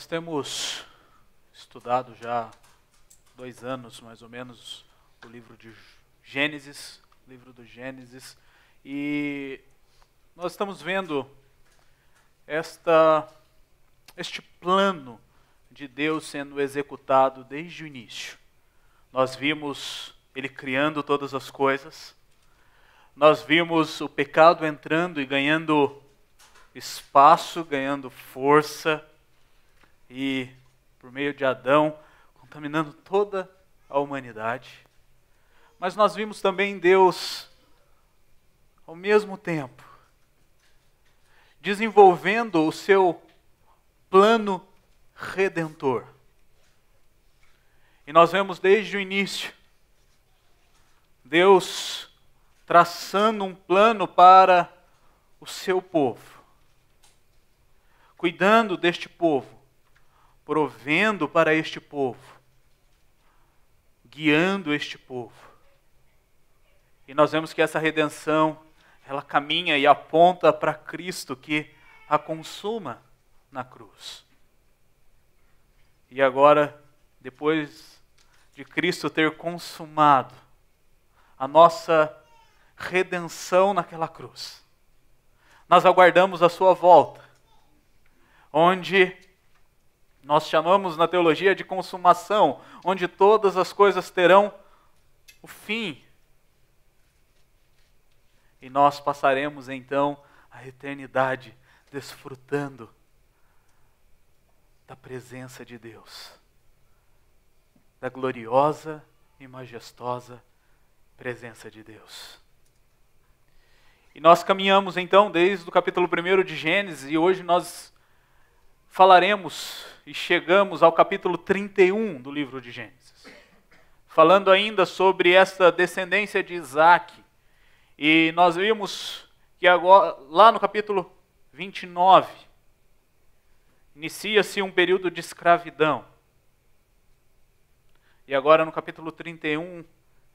Nós temos estudado já há 2 anos, mais ou menos, o livro de Gênesis, e nós estamos vendo este plano de Deus sendo executado desde o início. Nós vimos Ele criando todas as coisas, nós vimos o pecado entrando e ganhando espaço, ganhando força, e por meio de Adão, contaminando toda a humanidade. Mas nós vimos também Deus, ao mesmo tempo, desenvolvendo o seu plano redentor. E nós vemos desde o início, Deus traçando um plano para o seu povo, cuidando deste povo, provendo para este povo, guiando este povo. E nós vemos que essa redenção, ela caminha e aponta para Cristo que a consuma na cruz. E agora, depois de Cristo ter consumado a nossa redenção naquela cruz, nós aguardamos a sua volta, onde nós chamamos na teologia de consumação, onde todas as coisas terão o fim. E nós passaremos então a eternidade desfrutando da presença de Deus, da gloriosa e majestosa presença de Deus. E nós caminhamos então desde o capítulo 1 de Gênesis, e hoje nós falaremos e chegamos ao capítulo 31 do livro de Gênesis, falando ainda sobre essa descendência de Isaac. E nós vimos que agora, lá no capítulo 29, inicia-se um período de escravidão. E agora no capítulo 31,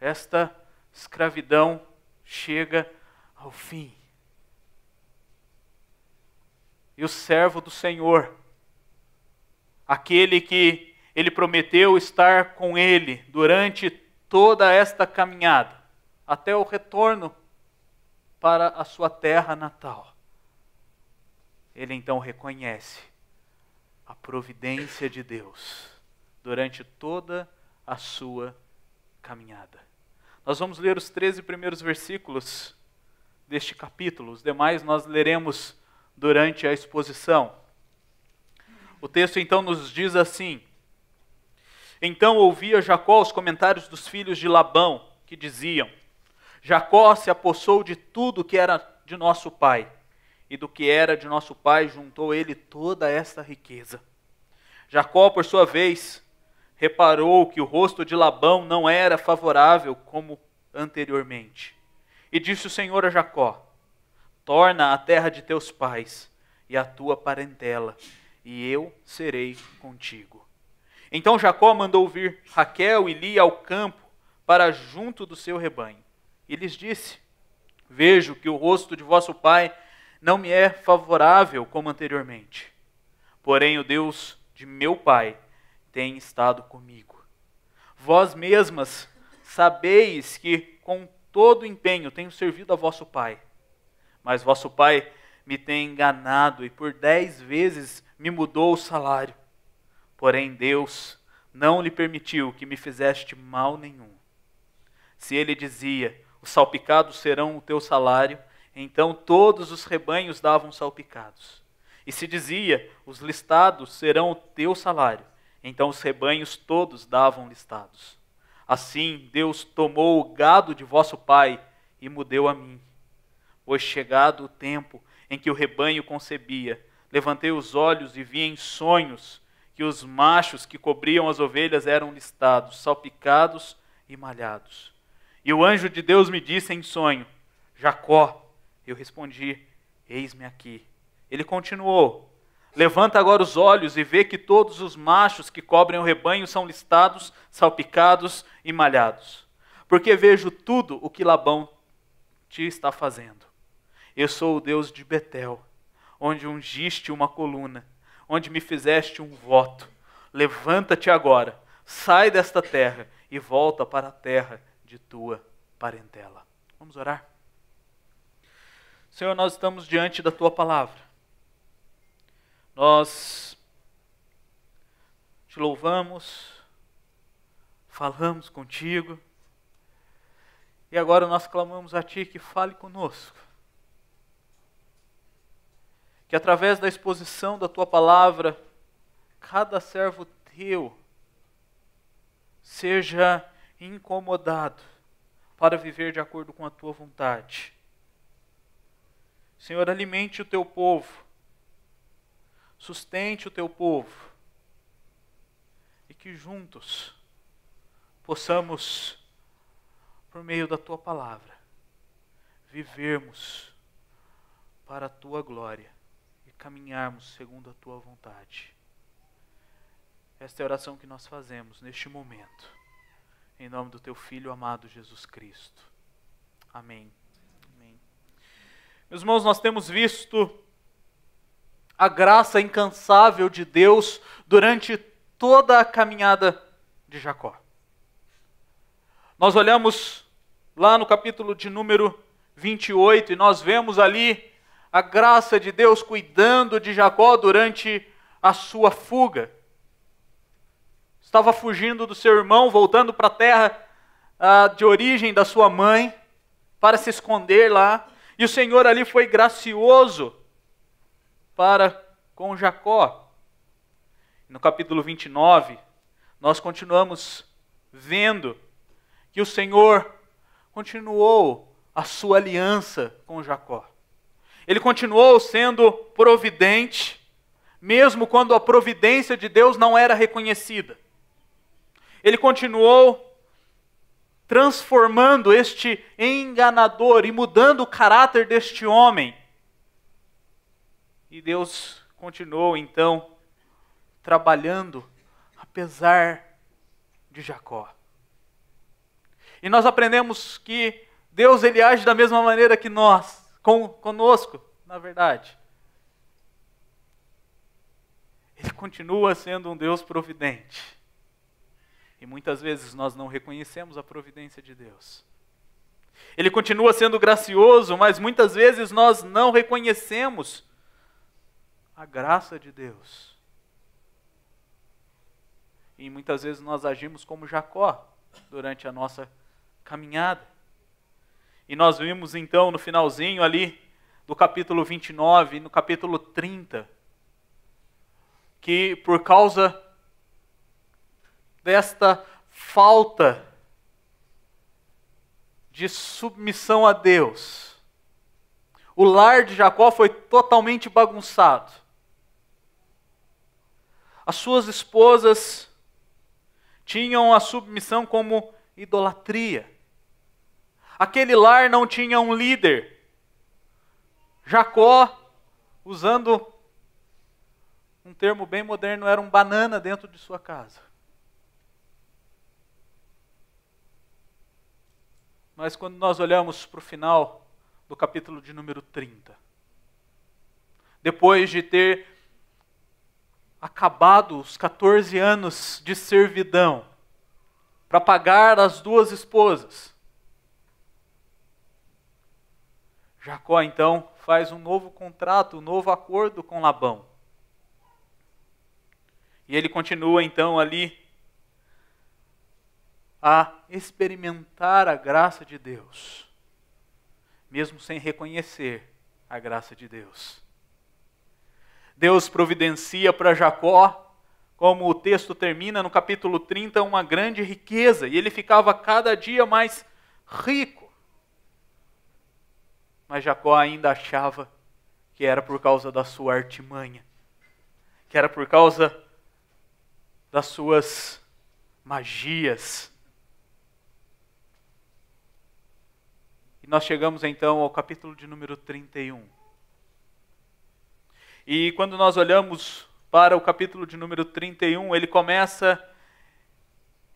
esta escravidão chega ao fim. E o servo do Senhor, aquele que Ele prometeu estar com ele durante toda esta caminhada, até o retorno para a sua terra natal, ele então reconhece a providência de Deus durante toda a sua caminhada. Nós vamos ler os 13 primeiros versículos deste capítulo, os demais nós leremos durante a exposição. O texto então nos diz assim: Então ouvia Jacó os comentários dos filhos de Labão, que diziam: Jacó se apossou de tudo que era de nosso pai, e do que era de nosso pai juntou ele toda esta riqueza. Jacó, por sua vez, reparou que o rosto de Labão não era favorável como anteriormente. E disse o Senhor a Jacó: Torna a terra de teus pais e a tua parentela, e eu serei contigo. Então Jacó mandou vir Raquel e Lia ao campo para junto do seu rebanho. E lhes disse: Vejo que o rosto de vosso pai não me é favorável como anteriormente. Porém o Deus de meu pai tem estado comigo. Vós mesmas sabeis que com todo empenho tenho servido a vosso pai. Mas vosso pai me tem enganado e por 10 vezes me mudou o salário. Porém Deus não lhe permitiu que me fizeste mal nenhum. Se ele dizia: os salpicados serão o teu salário, então todos os rebanhos davam salpicados. E se dizia: os listados serão o teu salário, então os rebanhos todos davam listados. Assim Deus tomou o gado de vosso pai e me deu a mim. Pois chegado o tempo em que o rebanho concebia, levantei os olhos e vi em sonhos que os machos que cobriam as ovelhas eram listados, salpicados e malhados. E o anjo de Deus me disse em sonho: Jacó. Eu respondi: Eis-me aqui. Ele continuou: Levanta agora os olhos e vê que todos os machos que cobrem o rebanho são listados, salpicados e malhados. Porque vejo tudo o que Labão te está fazendo. Eu sou o Deus de Betel, onde ungiste uma coluna. onde me fizeste um voto. Levanta-te agora, sai desta terra e volta para a terra de tua parentela. Vamos orar? Senhor, nós estamos diante da tua palavra. Nós te louvamos, falamos contigo, e agora nós clamamos a ti que fale conosco. Que através da exposição da tua palavra, cada servo teu seja incomodado para viver de acordo com a tua vontade. Senhor, alimente o teu povo, sustente o teu povo, e que juntos possamos, por meio da tua palavra, vivermos para a tua glória e caminharmos segundo a tua vontade. Esta é a oração que nós fazemos neste momento, em nome do teu Filho amado Jesus Cristo. Amém. Amém. Meus irmãos, nós temos visto a graça incansável de Deus durante toda a caminhada de Jacó. Nós olhamos lá no capítulo de número 28 e nós vemos ali a graça de Deus cuidando de Jacó durante a sua fuga. Estava fugindo do seu irmão, voltando para a terra de origem da sua mãe, para se esconder lá. E o Senhor ali foi gracioso para com Jacó. No capítulo 29, nós continuamos vendo que o Senhor continuou a sua aliança com Jacó. Ele continuou sendo providente, mesmo quando a providência de Deus não era reconhecida. Ele continuou transformando este enganador e mudando o caráter deste homem. E Deus continuou então trabalhando apesar de Jacó. E nós aprendemos que Deus ele age da mesma maneira que nós, conosco, na verdade. Ele continua sendo um Deus providente. E muitas vezes nós não reconhecemos a providência de Deus. Ele continua sendo gracioso, mas muitas vezes nós não reconhecemos a graça de Deus. E muitas vezes nós agimos como Jacó durante a nossa caminhada. E nós vimos então no finalzinho ali do capítulo 29, no capítulo 30, que por causa desta falta de submissão a Deus, o lar de Jacó foi totalmente bagunçado. As suas esposas tinham a submissão como idolatria. Aquele lar não tinha um líder. Jacó, usando um termo bem moderno, era um banana dentro de sua casa. Mas quando nós olhamos para o final do capítulo de número 30, depois de ter acabado os 14 anos de servidão para pagar as duas esposas, Jacó então faz um novo contrato, um novo acordo com Labão. E ele continua então ali a experimentar a graça de Deus, mesmo sem reconhecer a graça de Deus. Deus providencia para Jacó, como o texto termina no capítulo 30, uma grande riqueza, e ele ficava cada dia mais rico. Mas Jacó ainda achava que era por causa da sua artimanha, que era por causa das suas magias. E nós chegamos então ao capítulo de número 31. E quando nós olhamos para o capítulo de número 31, ele começa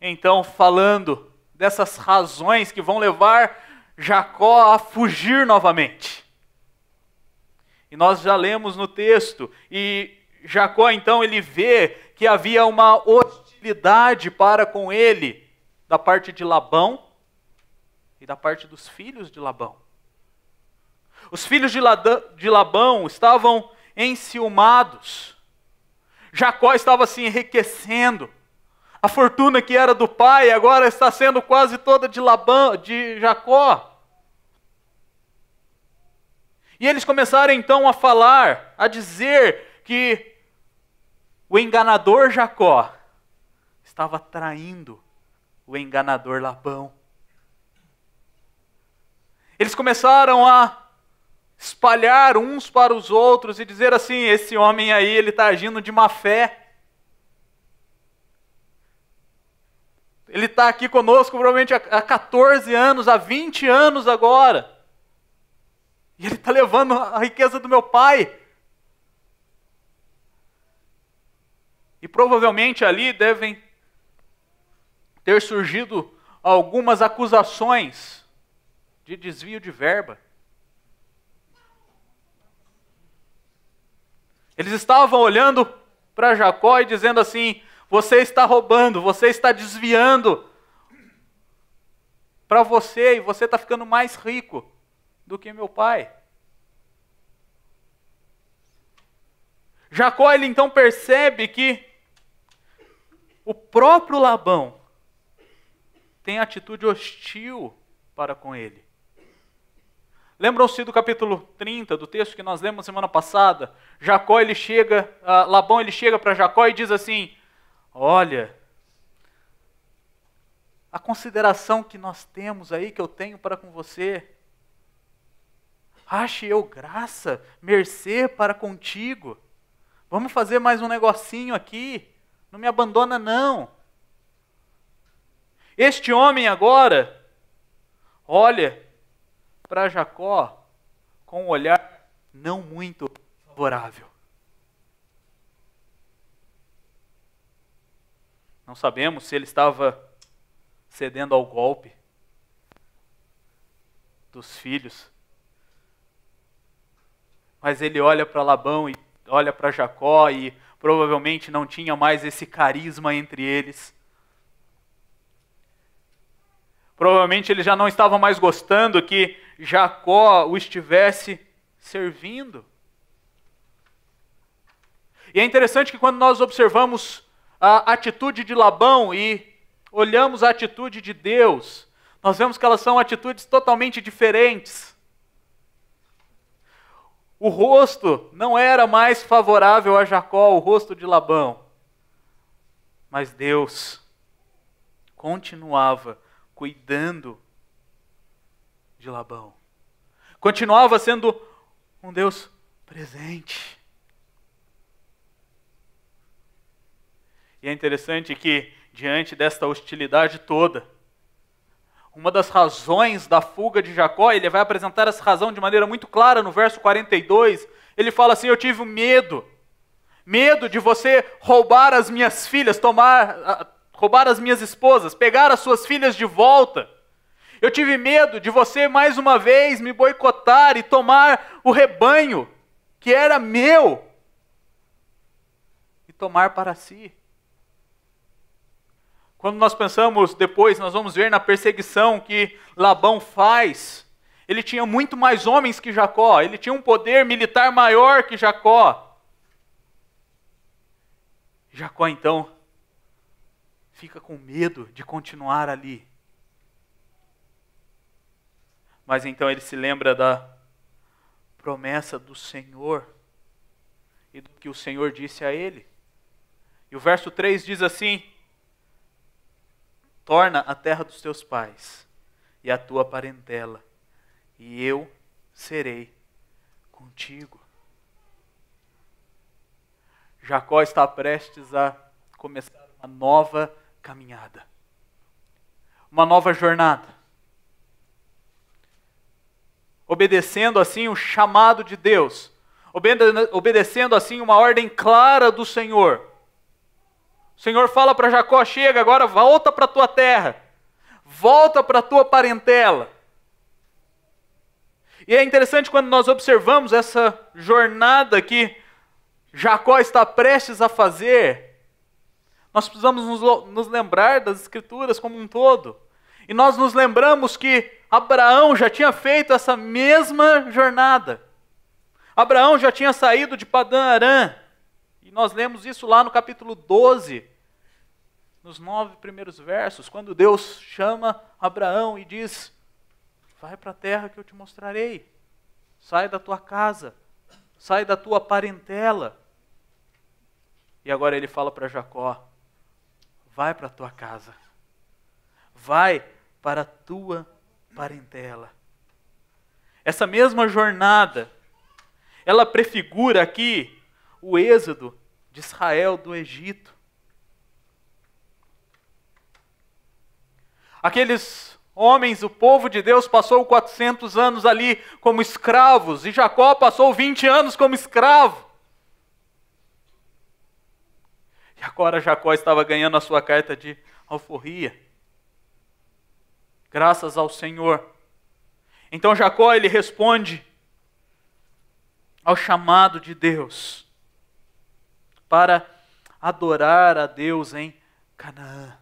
então falando dessas razões que vão levar Jacó a fugir novamente. E nós já lemos no texto, e Jacó então ele vê que havia uma hostilidade para com ele da parte de Labão e da parte dos filhos de Labão. Os filhos de Labão estavam enciumados. Jacó estava se enriquecendo. A fortuna que era do pai agora está sendo quase toda de Jacó. E eles começaram então a falar, a dizer que o enganador Jacó estava traindo o enganador Labão. Eles começaram a espalhar uns para os outros e dizer assim: esse homem aí, ele está agindo de má fé. Ele está aqui conosco provavelmente há 14 anos, há 20 anos agora. E ele está levando a riqueza do meu pai. E provavelmente ali devem ter surgido algumas acusações de desvio de verba. Eles estavam olhando para Jacó e dizendo assim: você está roubando, você está desviando para você e você está ficando mais rico do que meu pai. Jacó ele então percebe que o próprio Labão tem atitude hostil para com ele. Lembram-se do capítulo 30, do texto que nós lemos semana passada? Labão ele chega para Jacó e diz assim: olha, a consideração que nós temos aí, que eu tenho para com você, ache eu graça, mercê para contigo. Vamos fazer mais um negocinho aqui, não me abandona não. Este homem agora olha para Jacó com um olhar não muito favorável. Não sabemos se ele estava cedendo ao golpe dos filhos, mas ele olha para Labão e olha para Jacó e provavelmente não tinha mais esse carisma entre eles. Provavelmente ele já não estava mais gostando que Jacó o estivesse servindo. E é interessante que quando nós observamos a atitude de Labão e olhamos a atitude de Deus, nós vemos que elas são atitudes totalmente diferentes. O rosto não era mais favorável a Jacó, o rosto de Labão. Mas Deus continuava cuidando de Labão. Continuava sendo um Deus presente. E é interessante que, diante desta hostilidade toda, uma das razões da fuga de Jacó, ele vai apresentar essa razão de maneira muito clara no verso 42. Ele fala assim: eu tive medo de você roubar as minhas filhas, roubar as minhas esposas, pegar as suas filhas de volta. Eu tive medo de você mais uma vez me boicotar e tomar o rebanho que era meu e tomar para si. Quando nós pensamos depois, nós vamos ver na perseguição que Labão faz. Ele tinha muito mais homens que Jacó, ele tinha um poder militar maior que Jacó. Jacó então fica com medo de continuar ali. Mas então ele se lembra da promessa do Senhor e do que o Senhor disse a ele. E o verso 3 diz assim: torna a terra dos teus pais e a tua parentela, e eu serei contigo. Jacó está prestes a começar uma nova caminhada, uma nova jornada, obedecendo assim o chamado de Deus, obedecendo assim uma ordem clara do Senhor. O Senhor fala para Jacó: chega agora, volta para a tua terra, volta para a tua parentela. E é interessante quando nós observamos essa jornada que Jacó está prestes a fazer, nós precisamos nos lembrar das Escrituras como um todo. E nós nos lembramos que Abraão já tinha feito essa mesma jornada. Abraão já tinha saído de Padã Arã. E nós lemos isso lá no capítulo 12, nos 9 primeiros versos, quando Deus chama Abraão e diz: vai para a terra que eu te mostrarei. Sai da tua casa, sai da tua parentela. E agora ele fala para Jacó: vai para a tua casa, vai para a tua parentela. Essa mesma jornada, ela prefigura aqui o êxodo de Israel do Egito. Aqueles homens, o povo de Deus, passou 400 anos ali como escravos, e Jacó passou 20 anos como escravo. E agora Jacó estava ganhando a sua carta de alforria, graças ao Senhor. Então Jacó, ele responde ao chamado de Deus para adorar a Deus em Canaã.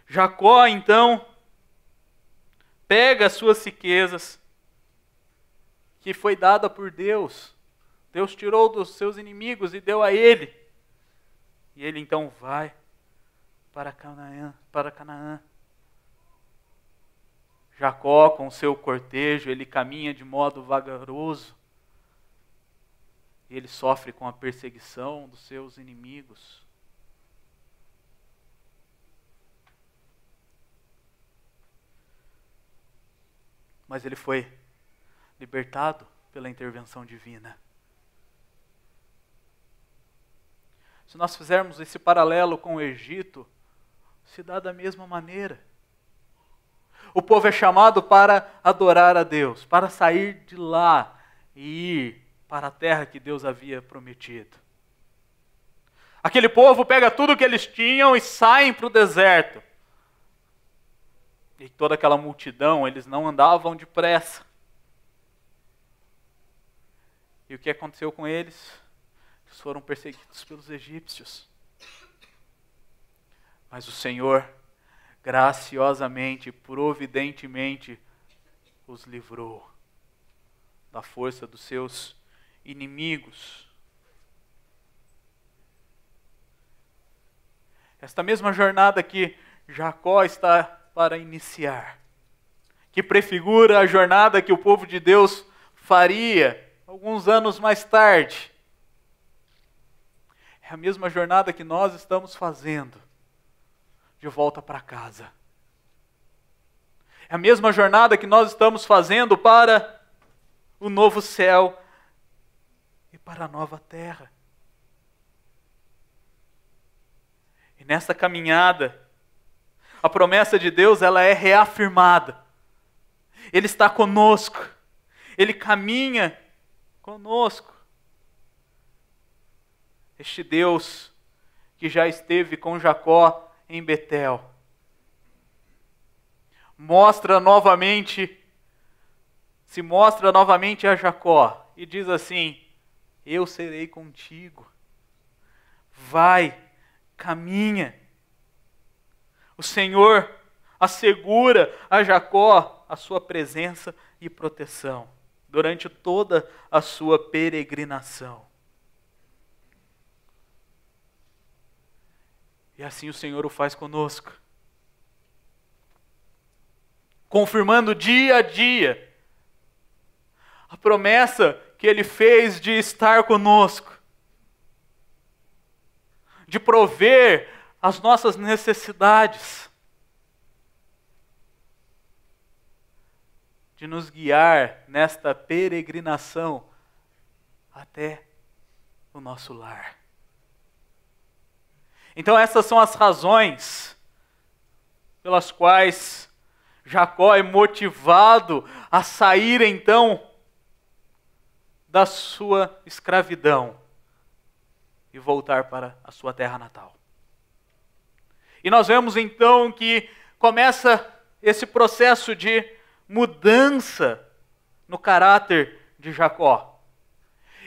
Jacó, então, pega as suas riquezas, que foi dada por Deus. Deus tirou dos seus inimigos e deu a ele. E ele então vai para Canaã. Jacó, com seu cortejo, ele caminha de modo vagaroso. E ele sofre com a perseguição dos seus inimigos. Mas ele foi libertado pela intervenção divina. Se nós fizermos esse paralelo com o Egito, se dá da mesma maneira. O povo é chamado para adorar a Deus, para sair de lá e ir para a terra que Deus havia prometido. Aquele povo pega tudo que eles tinham e saem para o deserto. E toda aquela multidão, eles não andavam depressa. E o que aconteceu com eles? Eles foram perseguidos pelos egípcios. Mas o Senhor, graciosamente, providentemente, os livrou da força dos seus inimigos. Esta mesma jornada que Jacó está para iniciar, que prefigura a jornada que o povo de Deus faria alguns anos mais tarde, é a mesma jornada que nós estamos fazendo de volta para casa. É a mesma jornada que nós estamos fazendo para o novo céu e para a nova terra. E nessa caminhada, a promessa de Deus, ela é reafirmada. Ele está conosco. Ele caminha conosco. Este Deus que já esteve com Jacó em Betel, se mostra novamente a Jacó e diz assim: eu serei contigo. Vai, caminha. O Senhor assegura a Jacó a sua presença e proteção durante toda a sua peregrinação. E assim o Senhor o faz conosco, confirmando dia a dia a promessa que Ele fez de estar conosco, de prover as nossas necessidades, de nos guiar nesta peregrinação até o nosso lar. Então essas são as razões pelas quais Jacó é motivado a sair então da sua escravidão e voltar para a sua terra natal. E nós vemos então que começa esse processo de mudança no caráter de Jacó.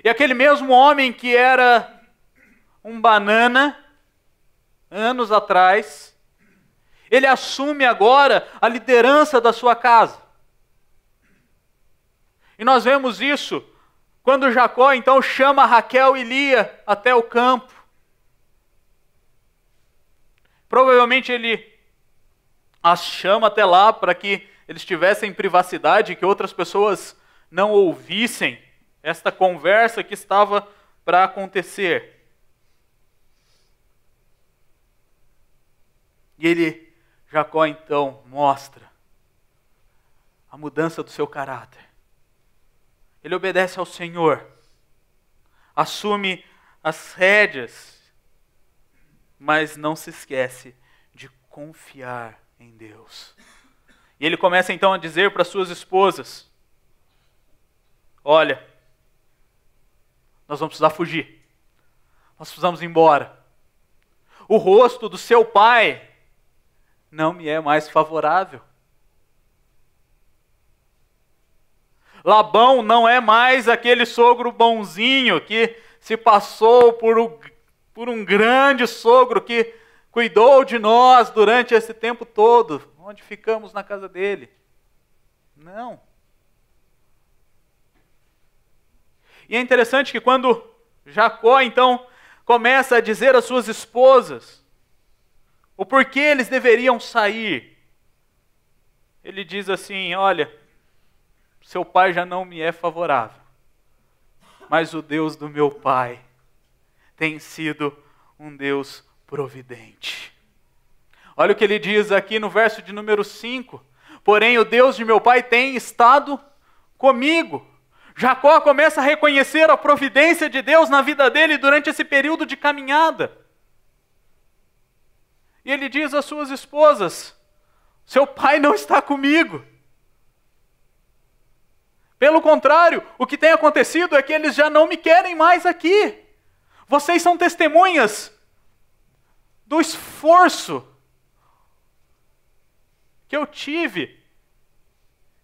E aquele mesmo homem que era um banana, anos atrás, ele assume agora a liderança da sua casa. E nós vemos isso quando Jacó então chama Raquel e Lia até o campo. Provavelmente ele as chama até lá para que eles tivessem privacidade, que outras pessoas não ouvissem esta conversa que estava para acontecer. E Jacó então mostra a mudança do seu caráter. Ele obedece ao Senhor, assume as rédeas, mas não se esquece de confiar em Deus. E ele começa então a dizer para suas esposas: olha, nós vamos precisar fugir. Nós precisamos ir embora. O rosto do seu pai não me é mais favorável. Labão não é mais aquele sogro bonzinho que se passou por um grande sogro que cuidou de nós durante esse tempo todo, onde ficamos na casa dele. Não. E é interessante que quando Jacó, então, começa a dizer às suas esposas o porquê eles deveriam sair, ele diz assim: olha, seu pai já não me é favorável, mas o Deus do meu pai tem sido um Deus providente. Olha o que ele diz aqui no verso de número 5. Porém, o Deus de meu pai tem estado comigo. Jacó começa a reconhecer a providência de Deus na vida dele durante esse período de caminhada. E ele diz às suas esposas: seu pai não está comigo. Pelo contrário, o que tem acontecido é que eles já não me querem mais aqui. Vocês são testemunhas do esforço que eu tive.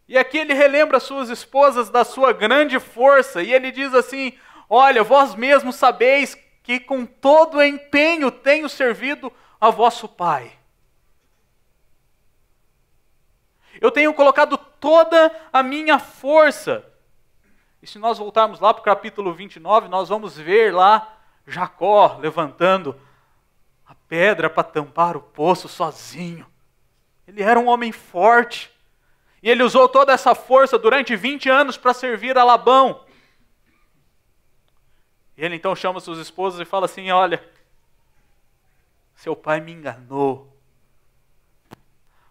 E aqui ele relembra as suas esposas da sua grande força, e ele diz assim: olha, vós mesmos sabeis que com todo empenho tenho servido a vosso pai. Eu tenho colocado toda a minha força. E se nós voltarmos lá para o capítulo 29, nós vamos ver lá Jacó levantando a pedra para tampar o poço sozinho. Ele era um homem forte. E ele usou toda essa força durante 20 anos para servir a Labão. E ele então chama suas esposas e fala assim: olha, seu pai me enganou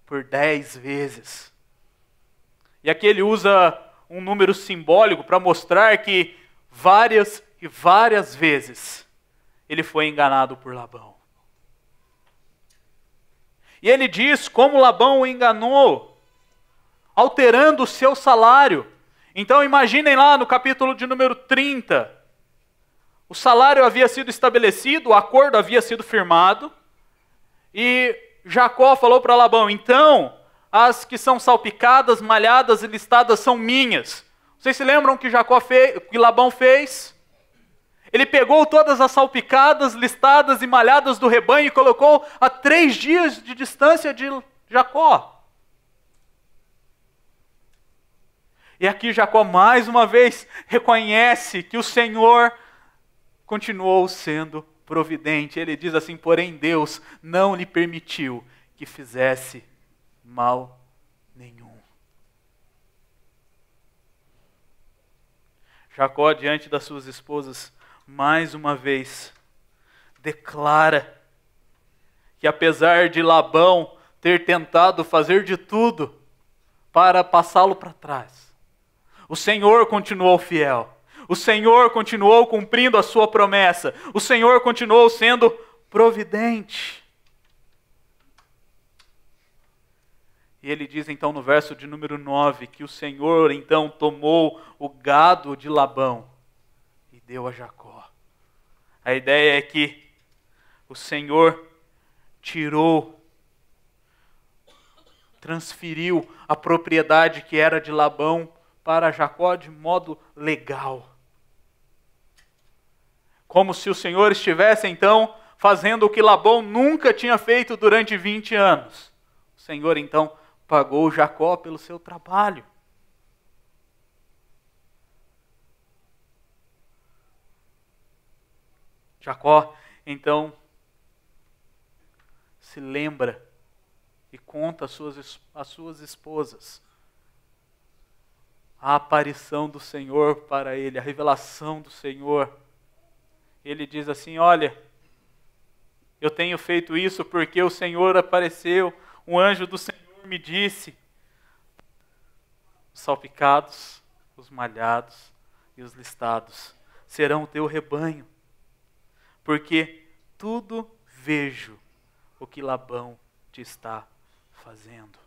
por 10 vezes. E aqui ele usa um número simbólico para mostrar que várias e várias vezes ele foi enganado por Labão. E ele diz como Labão o enganou, alterando o seu salário. Então imaginem lá no capítulo de número 30, o salário havia sido estabelecido, o acordo havia sido firmado, e Jacó falou para Labão: então, as que são salpicadas, malhadas e listadas são minhas. Vocês se lembram que que Labão fez? Ele pegou todas as salpicadas, listadas e malhadas do rebanho e colocou a 3 dias de distância de Jacó. E aqui Jacó mais uma vez reconhece que o Senhor continuou sendo providente. Ele diz assim: porém Deus não lhe permitiu que fizesse mal nenhum. Jacó, diante das suas esposas, mais uma vez declara que apesar de Labão ter tentado fazer de tudo para passá-lo para trás, o Senhor continuou fiel. O Senhor continuou cumprindo a sua promessa. O Senhor continuou sendo providente. E ele diz então no verso de número 9 que o Senhor então tomou o gado de Labão e deu a Jacó. A ideia é que o Senhor transferiu a propriedade que era de Labão para Jacó de modo legal. Como se o Senhor estivesse então fazendo o que Labão nunca tinha feito durante 20 anos. O Senhor então pagou Jacó pelo seu trabalho. Jacó então se lembra e conta às suas esposas a aparição do Senhor para ele, a revelação do Senhor. Ele diz assim: olha, eu tenho feito isso porque o Senhor apareceu, um anjo do Senhor me disse: os salpicados, os malhados e os listados serão o teu rebanho, porque tudo vejo o que Labão te está fazendo.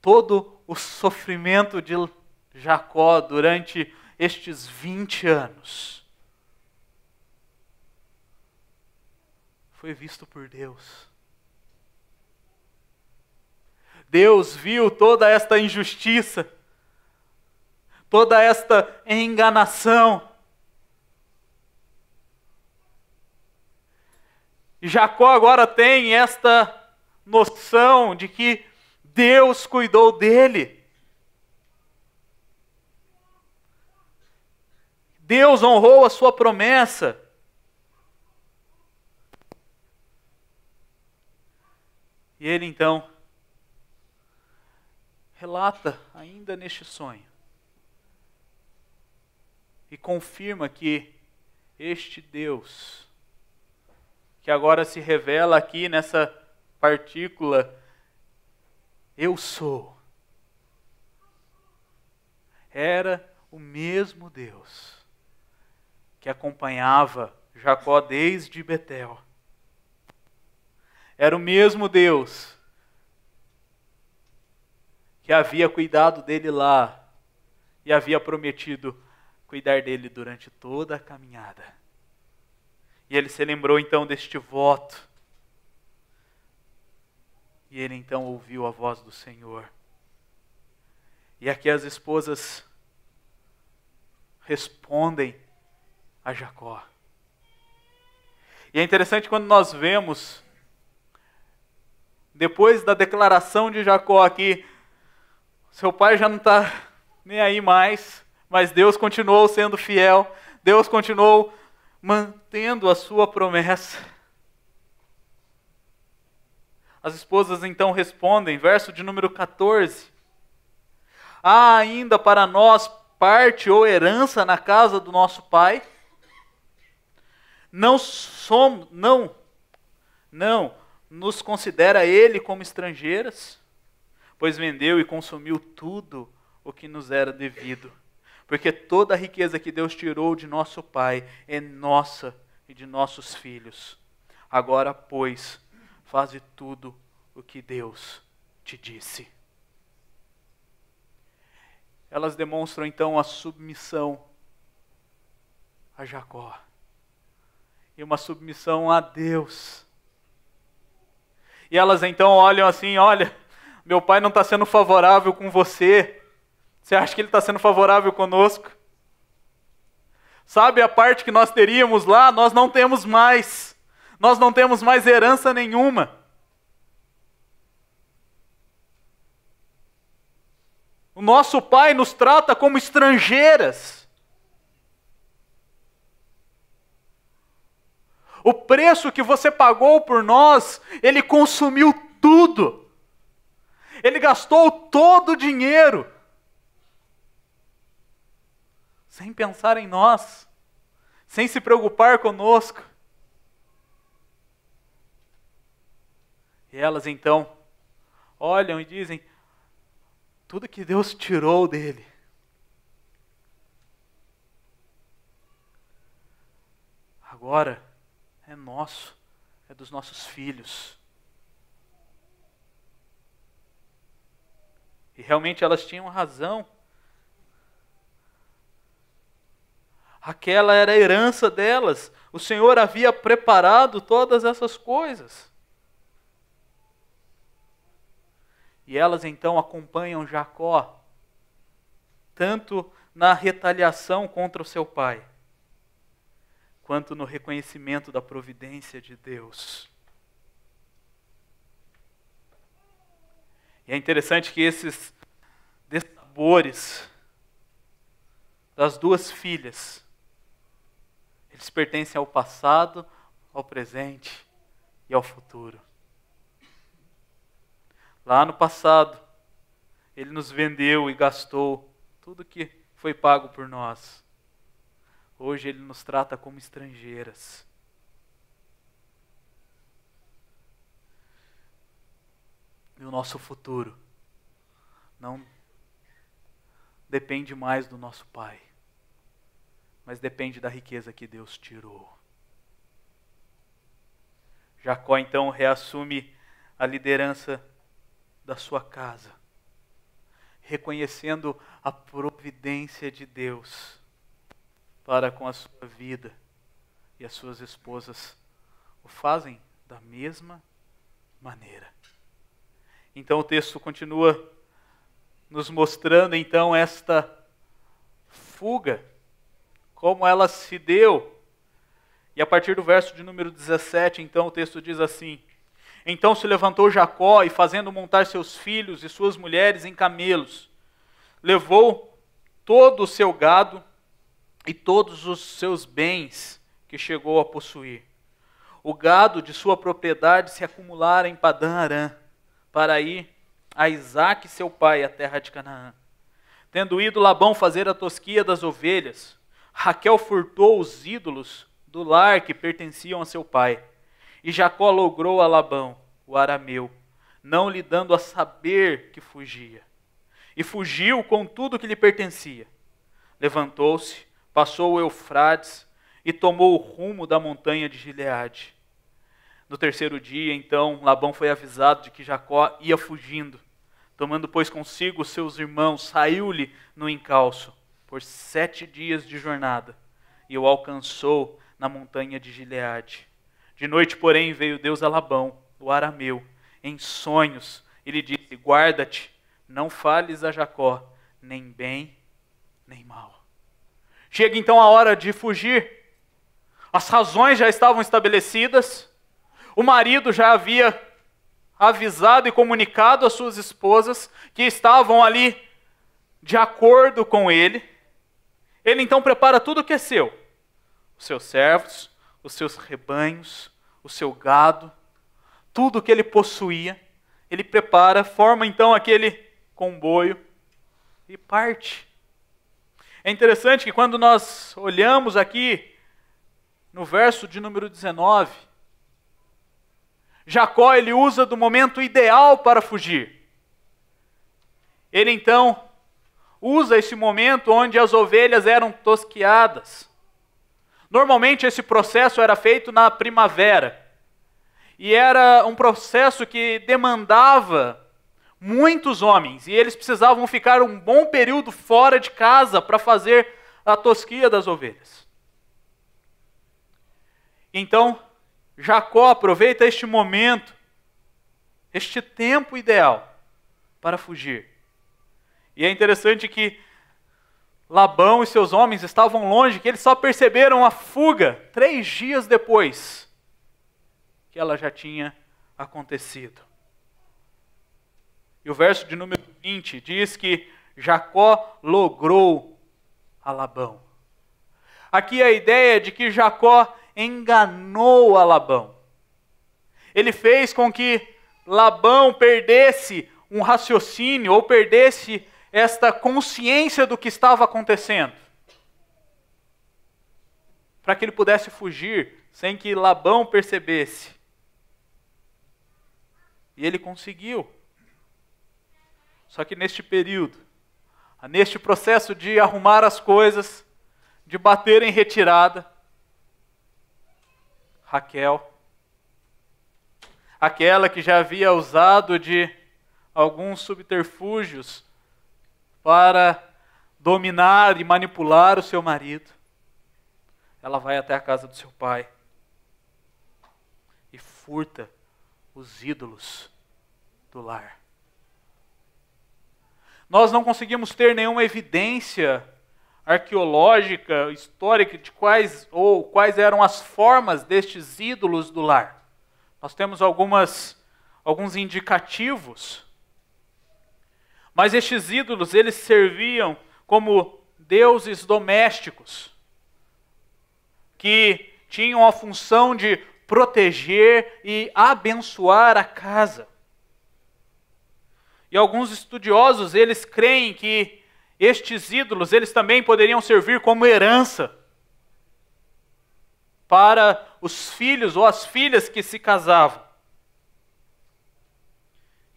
Todo o sofrimento de Jacó durante estes 20 anos foi visto por Deus. Deus viu toda esta injustiça, toda esta enganação. E Jacó agora tem esta noção de que Deus cuidou dele. Deus honrou a sua promessa. E ele então relata ainda neste sonho e confirma que este Deus, que agora se revela aqui nessa partícula, eu sou, era o mesmo Deus que acompanhava Jacó desde Betel. Era o mesmo Deus que havia cuidado dele lá e havia prometido cuidar dele durante toda a caminhada. E ele se lembrou então deste voto. E ele então ouviu a voz do Senhor. E aqui as esposas respondem a Jacó. E é interessante quando nós vemos, depois da declaração de Jacó aqui, seu pai já não está nem aí mais, mas Deus continuou sendo fiel, Deus continuou mantendo a sua promessa. As esposas então respondem, verso de número 14. Há ainda para nós parte ou herança na casa do nosso pai? Não nos considera ele como estrangeiras? Pois vendeu e consumiu tudo o que nos era devido. Porque toda a riqueza que Deus tirou de nosso pai é nossa e de nossos filhos. Agora, pois, faze tudo o que Deus te disse. Elas demonstram então a submissão a Jacó. E uma submissão a Deus. E elas então olham assim: olha, meu pai não está sendo favorável com você. Você acha que ele está sendo favorável conosco? Sabe a parte que nós teríamos lá? Nós não temos mais. Nós não temos mais herança nenhuma. O nosso pai nos trata como estrangeiras. O preço que você pagou por nós, ele consumiu tudo. Ele gastou todo o dinheiro. Sem pensar em nós. Sem se preocupar conosco. E elas então olham e dizem: tudo que Deus tirou dele, agora é nosso, é dos nossos filhos. E realmente elas tinham razão. Aquela era a herança delas. O Senhor havia preparado todas essas coisas. E elas então acompanham Jacó, tanto na retaliação contra o seu pai, quanto no reconhecimento da providência de Deus. E é interessante que esses dissabores das duas filhas, eles pertencem ao passado, ao presente e ao futuro. Lá no passado, Ele nos vendeu e gastou tudo que foi pago por nós. Hoje Ele nos trata como estrangeiras. E o nosso futuro não depende mais do nosso pai, mas depende da riqueza que Deus tirou. Jacó então reassume a liderança da sua casa, reconhecendo a providência de Deus para com a sua vida, e as suas esposas o fazem da mesma maneira. Então o texto continua nos mostrando então esta fuga, como ela se deu. E a partir do verso de número 17, então o texto diz assim: Então se levantou Jacó e, fazendo montar seus filhos e suas mulheres em camelos, levou todo o seu gado e todos os seus bens que chegou a possuir. O gado de sua propriedade se acumulara em Padã Arã, para ir a Isaque seu pai, a terra de Canaã. Tendo ido Labão fazer a tosquia das ovelhas, Raquel furtou os ídolos do lar que pertenciam a seu pai. E Jacó logrou a Labão, o arameu, não lhe dando a saber que fugia. E fugiu com tudo que lhe pertencia. Levantou-se, passou o Eufrates e tomou o rumo da montanha de Gileade. No terceiro dia, então, Labão foi avisado de que Jacó ia fugindo. Tomando, pois, consigo os seus irmãos, saiu-lhe no encalço por 7 dias de jornada, e o alcançou na montanha de Gileade. De noite, porém, veio Deus a Labão, o arameu, em sonhos, e lhe disse: Guarda-te, não fales a Jacó, nem bem, nem mal. Chega então a hora de fugir. As razões já estavam estabelecidas. O marido já havia avisado e comunicado às suas esposas que estavam ali de acordo com ele. Ele então prepara tudo o que é seu. Os seus servos, os seus rebanhos, o seu gado, tudo o que ele possuía. Ele prepara, forma então aquele comboio e parte. É interessante que quando nós olhamos aqui no verso de número 19, Jacó ele usa do momento ideal para fugir. Ele então usa esse momento onde as ovelhas eram tosquiadas. Normalmente esse processo era feito na primavera. E era um processo que demandava muitos homens. E eles precisavam ficar um bom período fora de casa para fazer a tosquia das ovelhas. Então, Jacó aproveita este momento, este tempo ideal para fugir. E é interessante que Labão e seus homens estavam longe, que eles só perceberam a fuga 3 dias depois que ela já tinha acontecido. E o verso de número 20 diz que Jacó logrou a Labão. Aqui a ideia de que Jacó enganou a Labão. Ele fez com que Labão perdesse um raciocínio ou perdesse esta consciência do que estava acontecendo, para que ele pudesse fugir sem que Labão percebesse. E ele conseguiu. Só que neste período, neste processo de arrumar as coisas, de bater em retirada, Raquel, aquela que já havia usado de alguns subterfúgios para dominar e manipular o seu marido, ela vai até a casa do seu pai e furta os ídolos do lar. Nós não conseguimos ter nenhuma evidência arqueológica, histórica, de quais eram as formas destes ídolos do lar. Nós temos alguns indicativos, mas estes ídolos, eles serviam como deuses domésticos, que tinham a função de proteger e abençoar a casa. E alguns estudiosos, eles creem que estes ídolos, eles também poderiam servir como herança para os filhos ou as filhas que se casavam.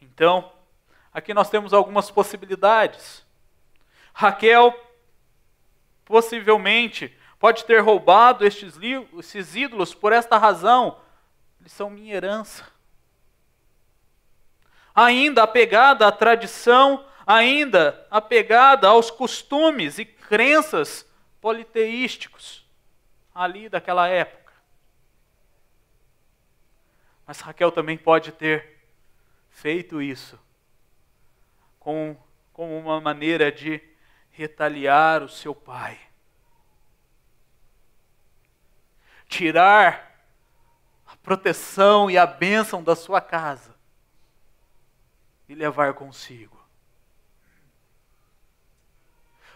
Então, aqui nós temos algumas possibilidades. Raquel, possivelmente, pode ter roubado esses ídolos por esta razão. Eles são minha herança. Ainda apegada à tradição, ainda apegada aos costumes e crenças politeísticos ali daquela época. Mas Raquel também pode ter feito isso como uma maneira de retaliar o seu pai. Tirar a proteção e a bênção da sua casa e levar consigo.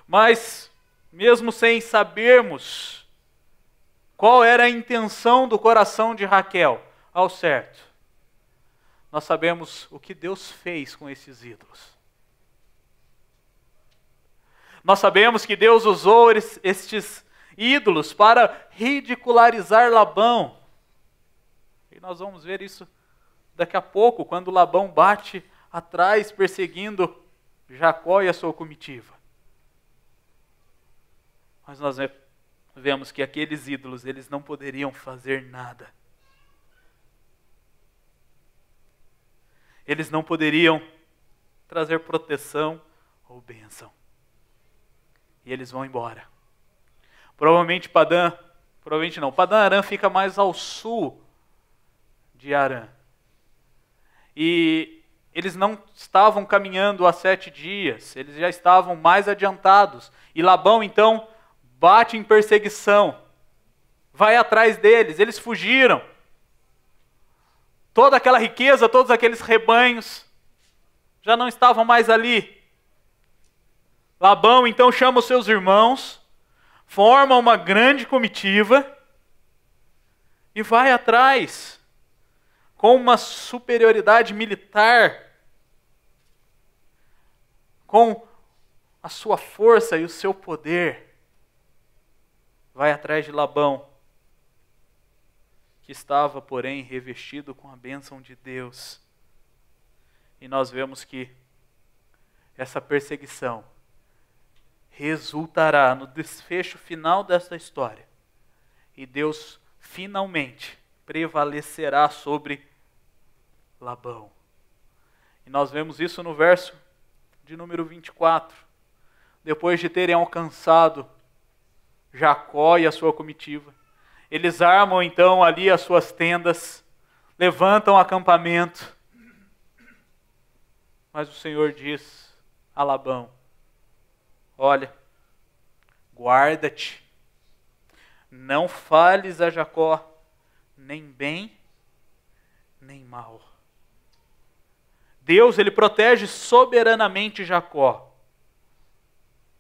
Mas, mesmo sem sabermos qual era a intenção do coração de Raquel, ao certo, nós sabemos o que Deus fez com esses ídolos. Nós sabemos que Deus usou estes ídolos para ridicularizar Labão. E nós vamos ver isso daqui a pouco, quando Labão bate atrás, perseguindo Jacó e a sua comitiva. Mas nós vemos que aqueles ídolos, eles não poderiam fazer nada. Eles não poderiam trazer proteção ou bênção. E eles vão embora. Padã Arã fica mais ao sul de Arã. E eles não estavam caminhando há 7 dias, eles já estavam mais adiantados. E Labão, então, bate em perseguição, vai atrás deles, eles fugiram. Toda aquela riqueza, todos aqueles rebanhos, já não estavam mais ali. Labão, então, chama os seus irmãos, forma uma grande comitiva e vai atrás, com uma superioridade militar, com a sua força e o seu poder, vai atrás de Labão, que estava, porém, revestido com a bênção de Deus. E nós vemos que essa perseguição resultará no desfecho final desta história. E Deus finalmente prevalecerá sobre Labão. E nós vemos isso no verso de número 24. Depois de terem alcançado Jacó e a sua comitiva, eles armam então ali as suas tendas, levantam acampamento. Mas o Senhor diz a Labão: olha, guarda-te, não fales a Jacó, nem bem, nem mal. Deus, ele protege soberanamente Jacó,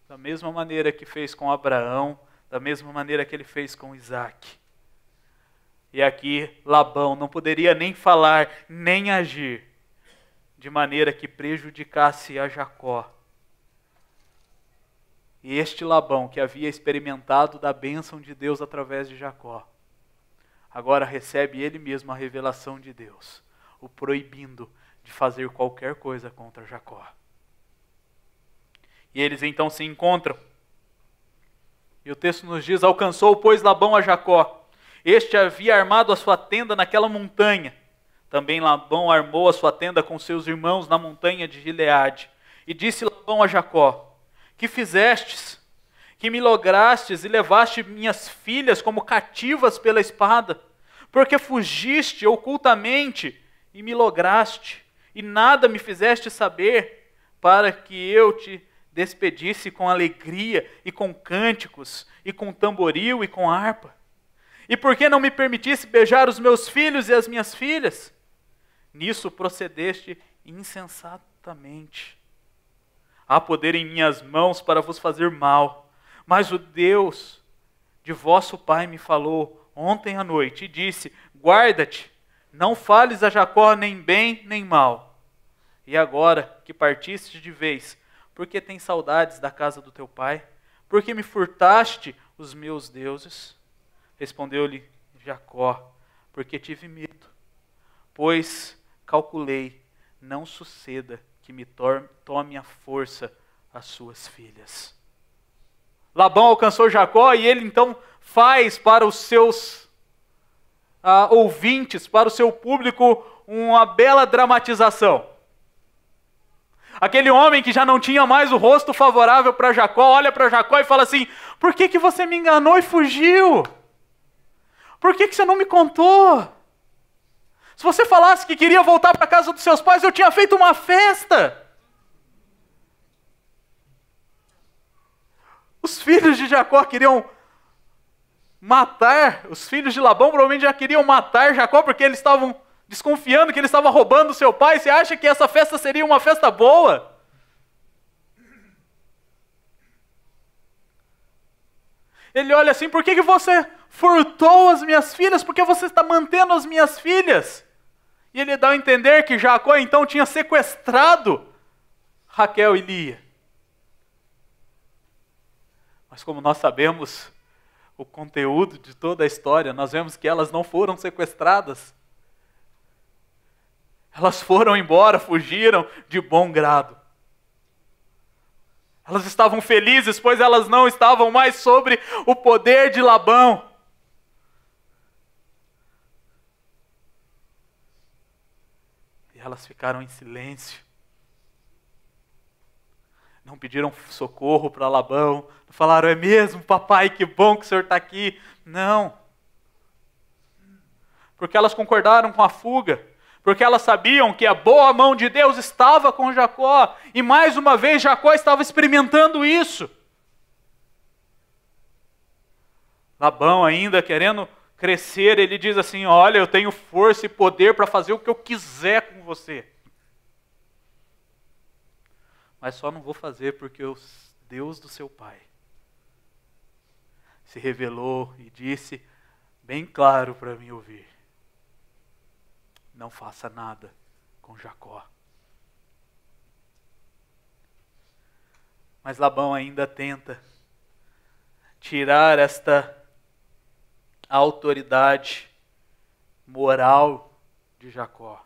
da mesma maneira que fez com Abraão, da mesma maneira que ele fez com Isaac. E aqui Labão não poderia nem falar, nem agir de maneira que prejudicasse a Jacó. E este Labão, que havia experimentado da bênção de Deus através de Jacó, agora recebe ele mesmo a revelação de Deus, o proibindo de fazer qualquer coisa contra Jacó. E eles então se encontram. E o texto nos diz: alcançou, pois, Labão a Jacó. Este havia armado a sua tenda naquela montanha. Também Labão armou a sua tenda com seus irmãos na montanha de Gileade. E disse Labão a Jacó: que fizestes? Que me lograstes e levaste minhas filhas como cativas pela espada? Porque fugiste ocultamente e me lograste, e nada me fizeste saber, para que eu te despedisse com alegria e com cânticos, e com tamboril e com harpa? E por que não me permitisse beijar os meus filhos e as minhas filhas? Nisso procedeste insensatamente. Há poder em minhas mãos para vos fazer mal, mas o Deus de vosso pai me falou ontem à noite e disse: guarda-te, não fales a Jacó nem bem nem mal. E agora que partiste de vez, por que tens saudades da casa do teu pai? Por que me furtaste os meus deuses? Respondeu-lhe Jacó: porque tive medo, pois calculei, não suceda que me tome a força as suas filhas. Labão alcançou Jacó e ele então faz para os seus ouvintes, para o seu público, uma bela dramatização. Aquele homem que já não tinha mais o rosto favorável para Jacó, olha para Jacó e fala assim: por que você me enganou e fugiu? Por que você não me contou? Se você falasse que queria voltar para a casa dos seus pais, eu tinha feito uma festa. Os filhos de Jacó queriam matar, os filhos de Labão provavelmente já queriam matar Jacó, porque eles estavam desconfiando que ele estava roubando seu pai. Você acha que essa festa seria uma festa boa? Ele olha assim: por que você furtou as minhas filhas? Por que você está mantendo as minhas filhas? E ele dá a entender que Jacó então tinha sequestrado Raquel e Lia. Mas como nós sabemos o conteúdo de toda a história, nós vemos que elas não foram sequestradas. Elas foram embora, fugiram de bom grado. Elas estavam felizes, pois elas não estavam mais sobre o poder de Labão. E elas ficaram em silêncio. Não pediram socorro para Labão. Não falaram: é mesmo, papai, que bom que o senhor está aqui. Não. Porque elas concordaram com a fuga. Porque elas sabiam que a boa mão de Deus estava com Jacó. E mais uma vez Jacó estava experimentando isso. Labão, ainda querendo crescer, ele diz assim: olha, eu tenho força e poder para fazer o que eu quiser com você. Mas só não vou fazer porque o Deus do seu pai se revelou e disse bem claro para mim ouvir: não faça nada com Jacó. Mas Labão ainda tenta tirar esta autoridade moral de Jacó.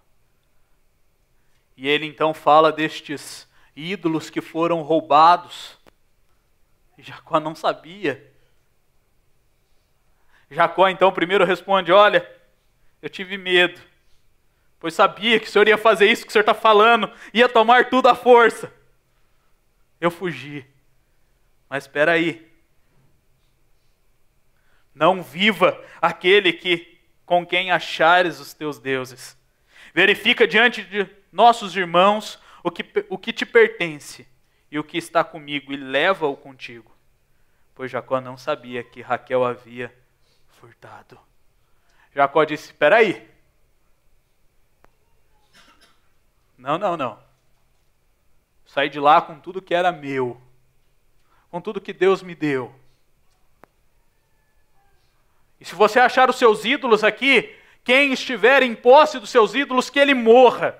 E ele então fala destes ídolos que foram roubados. E Jacó não sabia. Jacó então primeiro responde: olha, eu tive medo, pois sabia que o senhor ia fazer isso que o senhor está falando, ia tomar tudo à força. Eu fugi. Mas espera aí. Não viva aquele com quem achares os teus deuses. Verifica diante de nossos irmãos o que te pertence e o que está comigo, e leva-o contigo. Pois Jacó não sabia que Raquel havia furtado. Jacó disse: espera aí. Não. Saí de lá com tudo que era meu, com tudo que Deus me deu. E se você achar os seus ídolos aqui, quem estiver em posse dos seus ídolos, que ele morra.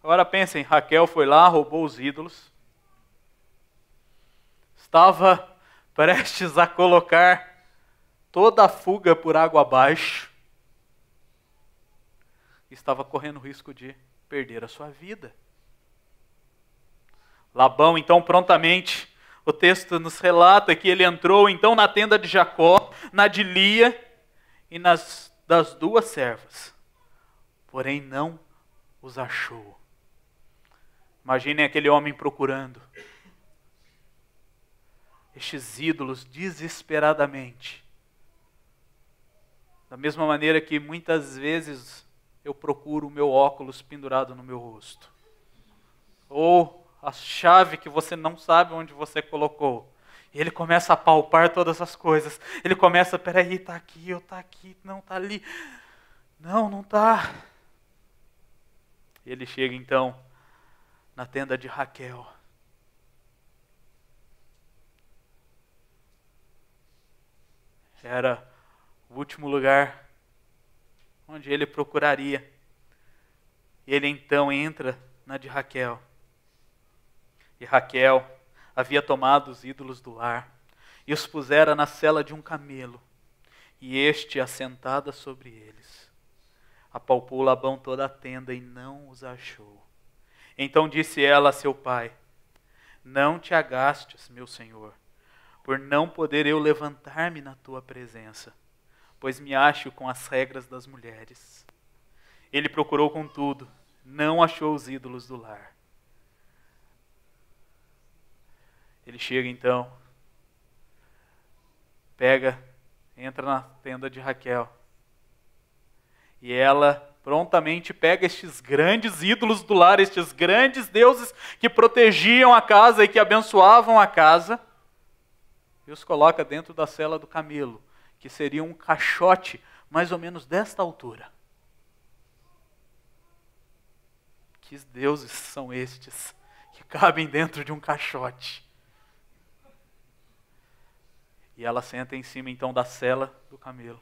Agora pensem, Raquel foi lá, roubou os ídolos, estava prestes a colocar toda a fuga por água abaixo, estava correndo o risco de perder a sua vida. Labão, então, prontamente, o texto nos relata que ele entrou, então, na tenda de Jacó, na de Lia e das duas servas, porém não os achou. Imaginem aquele homem procurando estes ídolos desesperadamente. Da mesma maneira que muitas vezes eu procuro o meu óculos pendurado no meu rosto. ou a chave que você não sabe onde você colocou. E ele começa a palpar todas as coisas. Ele começa, peraí, está aqui, está aqui, não está ali. Não está. Ele chega então na tenda de Raquel. Era o último lugar onde ele procuraria. E ele então entra na de Raquel. E Raquel havia tomado os ídolos do lar e os pusera na sela de um camelo, e este, assentada sobre eles, apalpou Labão toda a tenda e não os achou. Então disse ela a seu pai: não te agastes, meu senhor, por não poder eu levantar-me na tua presença, pois me acho com as regras das mulheres. Ele procurou contudo, não achou os ídolos do lar. Ele chega então, entra na tenda de Raquel, e ela prontamente pega estes grandes ídolos do lar, estes grandes deuses que protegiam a casa e que abençoavam a casa, e os coloca dentro da sela do camelo, que seria um caixote mais ou menos desta altura. Que deuses são estes que cabem dentro de um caixote? E ela senta em cima então da sela do camelo.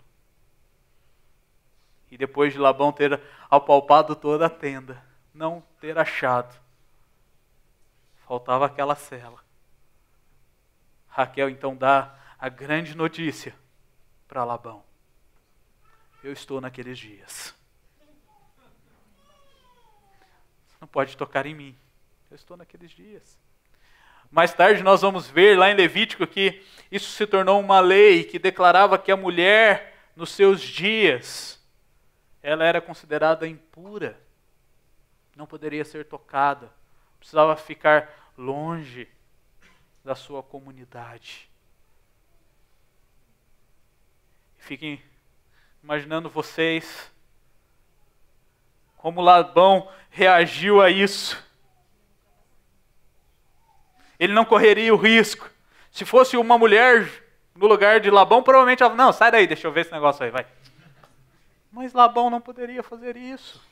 E depois de Labão ter apalpado toda a tenda, não ter achado, faltava aquela sela. Raquel então dá a grande notícia para Labão: eu estou naqueles dias. Você não pode tocar em mim. Eu estou naqueles dias. Mais tarde nós vamos ver lá em Levítico que isso se tornou uma lei que declarava que a mulher, nos seus dias, ela era considerada impura. Não poderia ser tocada. Precisava ficar longe da sua comunidade. Fiquem imaginando vocês como Labão reagiu a isso. Ele não correria o risco. Se fosse uma mulher no lugar de Labão, provavelmente ela, não, sai daí, deixa eu ver esse negócio aí, vai. Mas Labão não poderia fazer isso.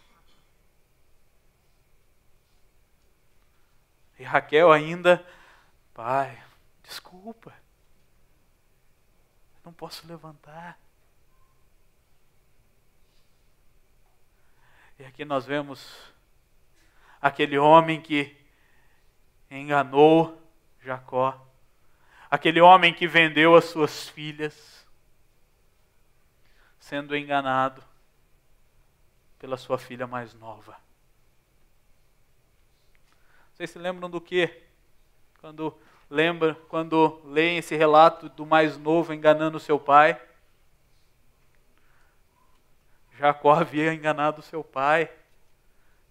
E Raquel ainda, pai, desculpa, não posso levantar. E aqui nós vemos aquele homem que enganou Jacó, aquele homem que vendeu as suas filhas, sendo enganado pela sua filha mais nova. Vocês se lembram do quê? Quando leem esse relato do mais novo enganando seu pai? Jacó havia enganado seu pai,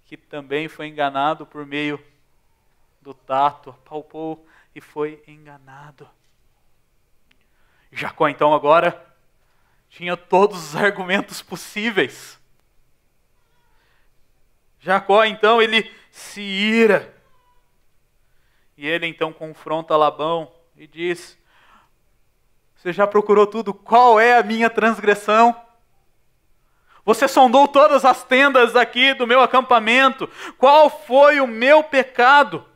que também foi enganado por meio do tato, apalpou e foi enganado. Jacó então agora tinha todos os argumentos possíveis. Jacó então ele se ira. E ele então confronta Labão e diz: você já procurou tudo? Qual é a minha transgressão? Você sondou todas as tendas aqui do meu acampamento. Qual foi o meu pecado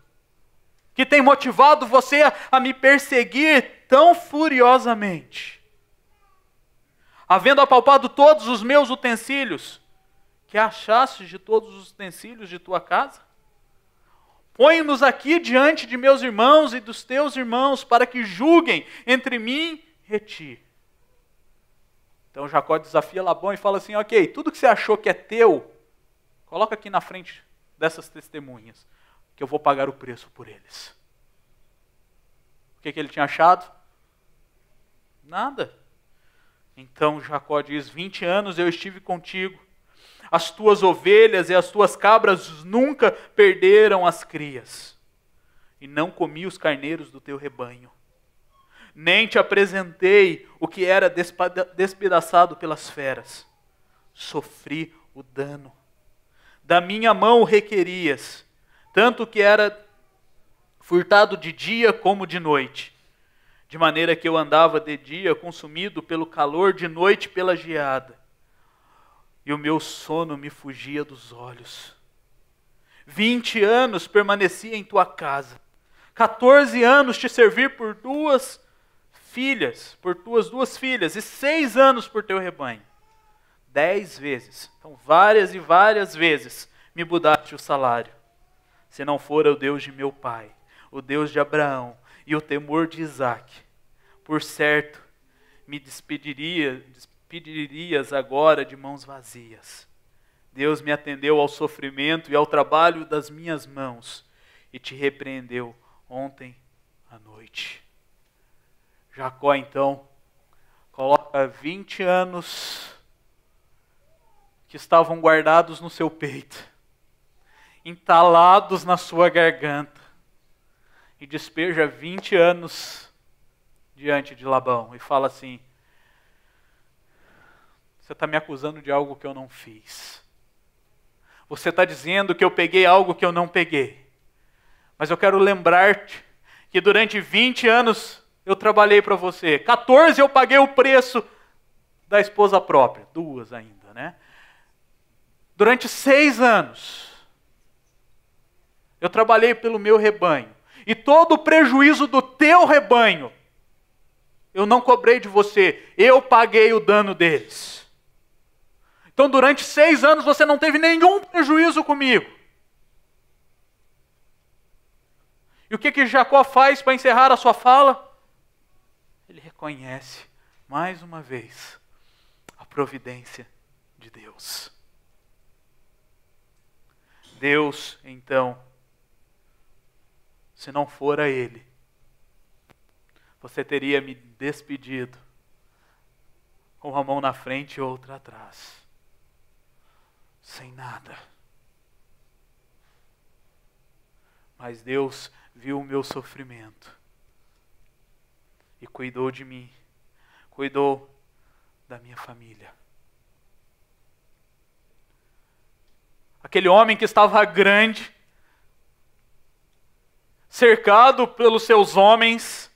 que tem motivado você a me perseguir tão furiosamente? Havendo apalpado todos os meus utensílios, que achaste de todos os utensílios de tua casa? Põe-nos aqui diante de meus irmãos e dos teus irmãos, para que julguem entre mim e ti. Então Jacó desafia Labão e fala assim: ok, tudo que você achou que é teu, coloca aqui na frente dessas testemunhas, que eu vou pagar o preço por eles. O que ele tinha achado? Nada. Então Jacó diz: 20 anos eu estive contigo, as tuas ovelhas e as tuas cabras nunca perderam as crias, e não comi os carneiros do teu rebanho, nem te apresentei o que era despedaçado pelas feras. Sofri o dano, da minha mão o requerias, tanto que era furtado de dia como de noite, de maneira que eu andava de dia consumido pelo calor, de noite pela geada, e o meu sono me fugia dos olhos. 20 anos permaneci em tua casa, 14 anos te servi por tuas duas filhas, e 6 anos por teu rebanho. 10 vezes, então várias e várias vezes, me mudaste o salário. Se não for o Deus de meu pai, o Deus de Abraão e o temor de Isaque, por certo, me despedirias agora de mãos vazias. Deus me atendeu ao sofrimento e ao trabalho das minhas mãos e te repreendeu ontem à noite. Jacó, então, coloca 20 anos que estavam guardados no seu peito, entalados na sua garganta, e despeja 20 anos diante de Labão e fala assim: você está me acusando de algo que eu não fiz. Você está dizendo que eu peguei algo que eu não peguei. Mas eu quero lembrar-te que durante 20 anos eu trabalhei para você. 14 eu paguei o preço da esposa própria. 2 ainda, né? Durante 6 anos eu trabalhei pelo meu rebanho. E todo o prejuízo do teu rebanho eu não cobrei de você. Eu paguei o dano deles. Então durante 6 anos você não teve nenhum prejuízo comigo. E o que Jacó faz para encerrar a sua fala? Ele reconhece, mais uma vez, a providência de Deus. Deus, então, se não fora Ele, você teria me despedido com uma mão na frente e outra atrás, sem nada. Mas Deus viu o meu sofrimento e cuidou de mim, cuidou da minha família. Aquele homem que estava grande, cercado pelos seus homens,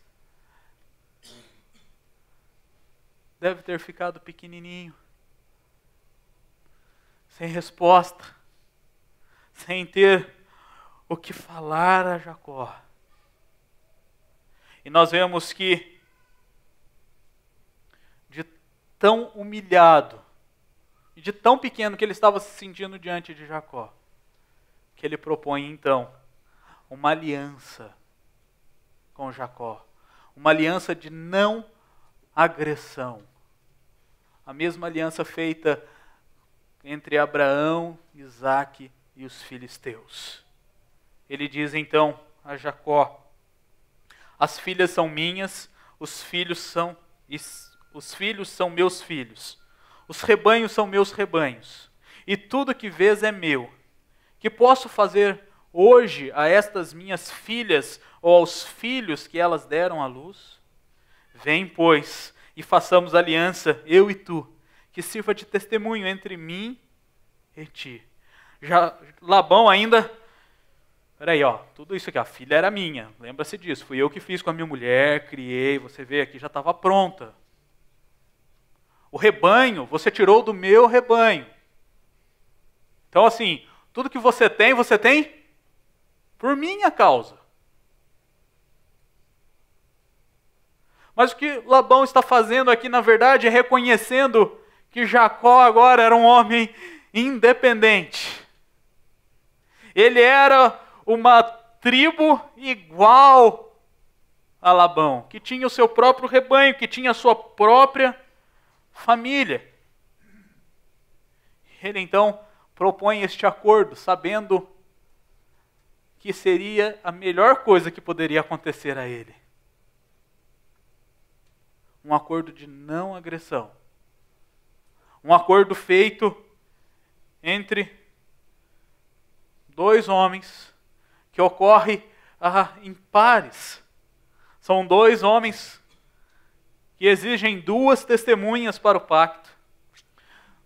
deve ter ficado pequenininho, sem resposta, sem ter o que falar a Jacó. E nós vemos que, de tão humilhado, e de tão pequeno que ele estava se sentindo diante de Jacó, que ele propõe então uma aliança com Jacó, uma aliança de não agressão, a mesma aliança feita entre Abraão, Isaque e os filisteus. Ele diz então a Jacó: as filhas são minhas, os filhos são meus filhos, os rebanhos são meus rebanhos, e tudo que vês é meu. Que posso fazer hoje a estas minhas filhas ou aos filhos que elas deram à luz? Vem, pois, e façamos aliança, eu e tu, que sirva de testemunho entre mim e ti. Labão ainda... Peraí, tudo isso aqui, a filha era minha, lembra-se disso, fui eu que fiz com a minha mulher, criei, você vê aqui, já estava pronta. O rebanho, você tirou do meu rebanho. Então assim, tudo que você tem por minha causa. Mas o que Labão está fazendo aqui, na verdade, é reconhecendo que Jacó agora era um homem independente. Ele era uma tribo igual a Labão, que tinha o seu próprio rebanho, que tinha a sua própria família. Ele então propõe este acordo, sabendo que seria a melhor coisa que poderia acontecer a ele. Um acordo de não agressão. Um acordo feito entre 2 homens, que ocorre em pares. São 2 homens que exigem 2 testemunhas para o pacto.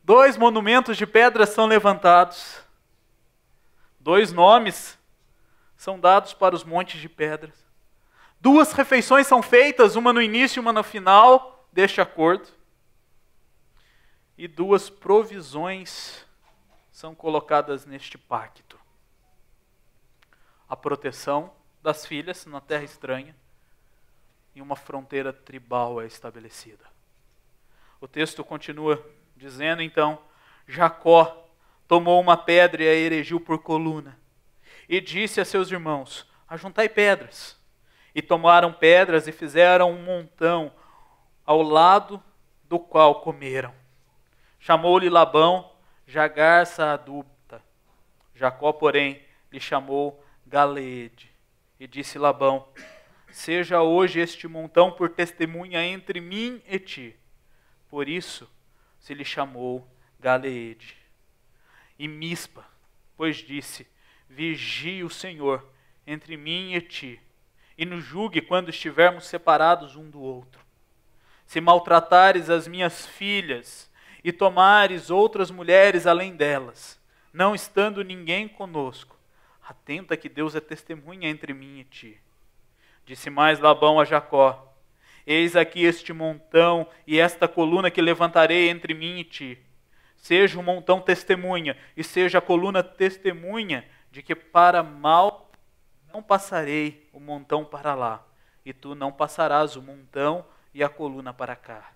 2 monumentos de pedra são levantados. 2 nomes são dados para os montes de pedras. 2 refeições são feitas, uma no início e uma no final deste acordo. E 2 provisões são colocadas neste pacto. A proteção das filhas na terra estranha e uma fronteira tribal é estabelecida. O texto continua dizendo, então, Jacó tomou uma pedra e a erigiu por coluna, e disse a seus irmãos, ajuntai pedras. E tomaram pedras e fizeram um montão ao lado do qual comeram. Chamou-lhe Labão Jagar-Saadupta. Jacó, porém, lhe chamou Galeede. E disse Labão, seja hoje este montão por testemunha entre mim e ti. Por isso se lhe chamou Galeede. E Mispa, pois disse, vigie o Senhor entre mim e ti, e nos julgue quando estivermos separados um do outro. Se maltratares as minhas filhas, e tomares outras mulheres além delas, não estando ninguém conosco, atenta que Deus é testemunha entre mim e ti. Disse mais Labão a Jacó, eis aqui este montão e esta coluna que levantarei entre mim e ti. Seja o montão testemunha, e seja a coluna testemunha de que para mal não passarei o montão para lá, e tu não passarás o montão e a coluna para cá.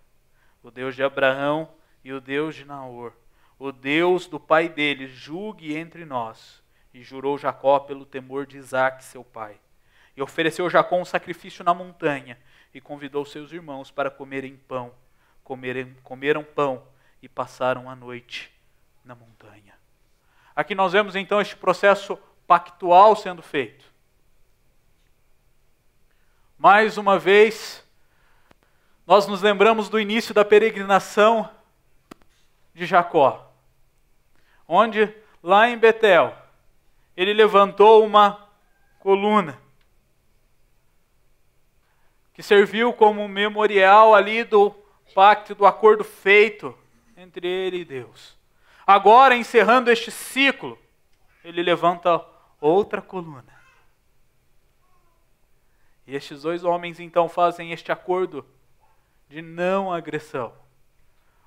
O Deus de Abraão e o Deus de Naor, o Deus do pai deles, julgue entre nós. E jurou Jacó pelo temor de Isaque, seu pai. E ofereceu Jacó um sacrifício na montanha, e convidou seus irmãos para comerem pão. Comeram pão e passaram a noite na montanha. Aqui nós vemos então este processo pactual sendo feito. Mais uma vez, nós nos lembramos do início da peregrinação de Jacó, onde lá em Betel, ele levantou uma coluna que serviu como memorial ali do pacto, do acordo feito entre ele e Deus. Agora, encerrando este ciclo, ele levanta outra coluna. E estes 2 homens então fazem este acordo de não agressão.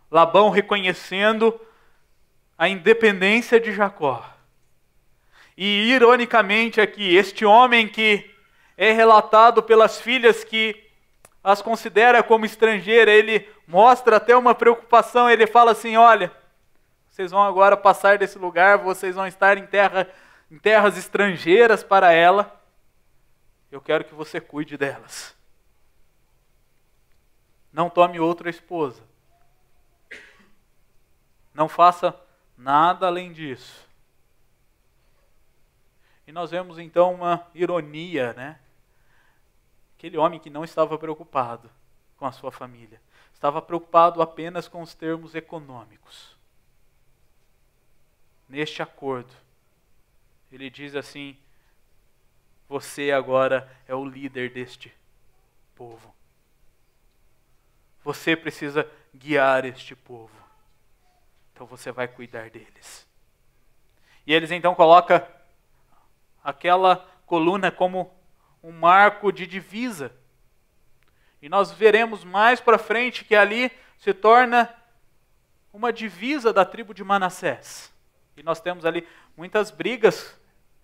Labão reconhecendo a independência de Jacó. E ironicamente aqui, este homem que é relatado pelas filhas que as considera como estrangeira, ele mostra até uma preocupação, ele fala assim, olha, vocês vão agora passar desse lugar, vocês vão estar em terras estrangeiras para ela, eu quero que você cuide delas. Não tome outra esposa. Não faça nada além disso. E nós vemos então uma ironia, né? Aquele homem que não estava preocupado com a sua família. Estava preocupado apenas com os termos econômicos. Neste acordo, ele diz assim, você agora é o líder deste povo. Você precisa guiar este povo. Então você vai cuidar deles. E eles então colocam aquela coluna como um marco de divisa. E nós veremos mais para frente que ali se torna uma divisa da tribo de Manassés. E nós temos ali muitas brigas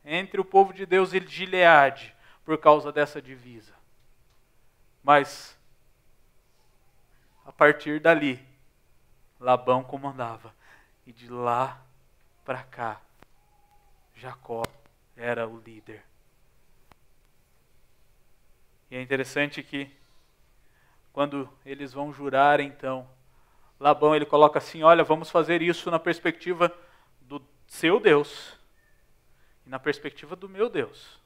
entre o povo de Deus e Gileade por causa dessa divisa. Mas, a partir dali, Labão comandava. E de lá para cá, Jacó era o líder. E é interessante que, quando eles vão jurar, então, Labão ele coloca assim, olha, vamos fazer isso na perspectiva do seu Deus e na perspectiva do meu Deus.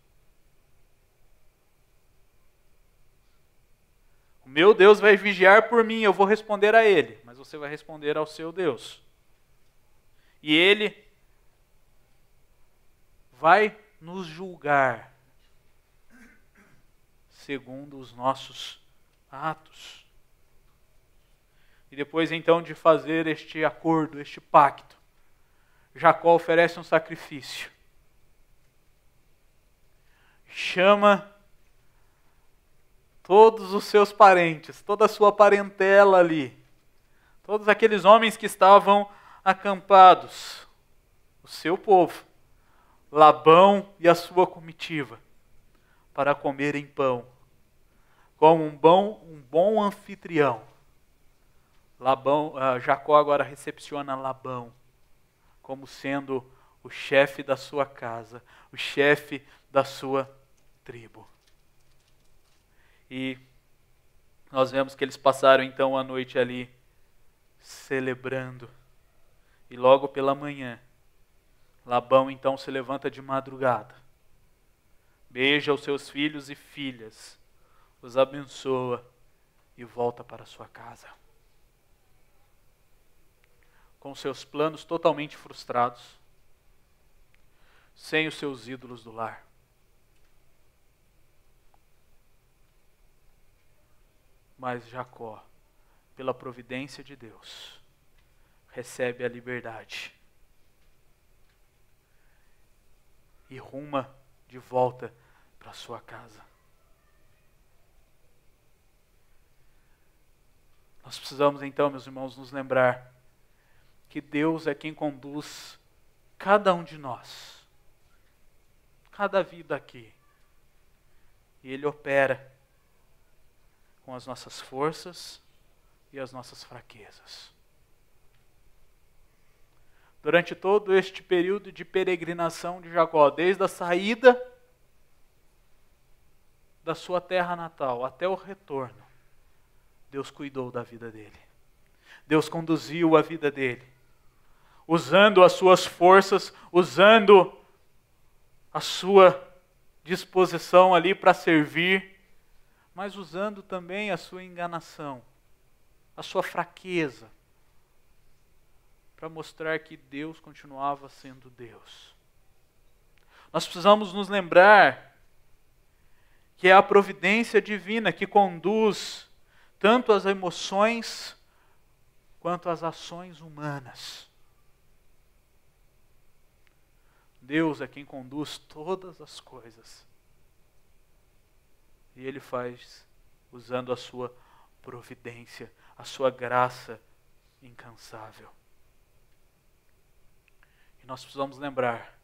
O meu Deus vai vigiar por mim, eu vou responder a ele, mas você vai responder ao seu Deus. E ele vai nos julgar segundo os nossos atos. E depois então de fazer este acordo, este pacto, Jacó oferece um sacrifício. chama todos os seus parentes, toda a sua parentela ali, todos aqueles homens que estavam acampados, o seu povo, Labão e a sua comitiva, para comerem pão, como um bom anfitrião. Jacó agora recepciona Labão como sendo o chefe da sua casa, o chefe da sua tribo. E nós vemos que eles passaram então a noite ali celebrando. E logo pela manhã, Labão então se levanta de madrugada, beija os seus filhos e filhas, os abençoa e volta para sua casa. Com seus planos totalmente frustrados, sem os seus ídolos do lar. Mas Jacó, pela providência de Deus, recebe a liberdade e ruma de volta para sua casa. Nós precisamos então, meus irmãos, nos lembrar que Deus é quem conduz cada um de nós, cada vida aqui. E Ele opera com as nossas forças e as nossas fraquezas. Durante todo este período de peregrinação de Jacó, desde a saída da sua terra natal até o retorno, Deus cuidou da vida dele. Deus conduziu a vida dele, usando as suas forças, usando a sua disposição ali para servir, mas usando também a sua enganação, a sua fraqueza, para mostrar que Deus continuava sendo Deus. Nós precisamos nos lembrar que é a providência divina que conduz tanto as emoções quanto as ações humanas. Deus é quem conduz todas as coisas. E Ele faz usando a sua providência, a sua graça incansável. E nós precisamos lembrar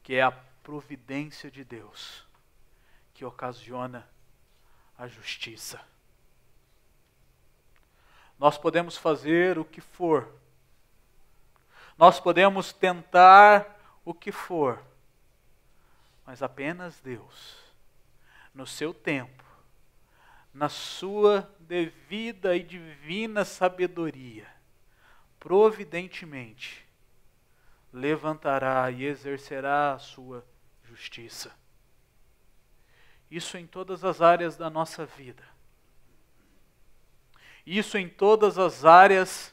que é a providência de Deus que ocasiona a justiça. Nós podemos fazer o que for. Nós podemos tentar o que for. Mas apenas Deus, no seu tempo, na sua devida e divina sabedoria, providentemente, levantará e exercerá a sua justiça. Isso em todas as áreas da nossa vida. Isso em todas as áreas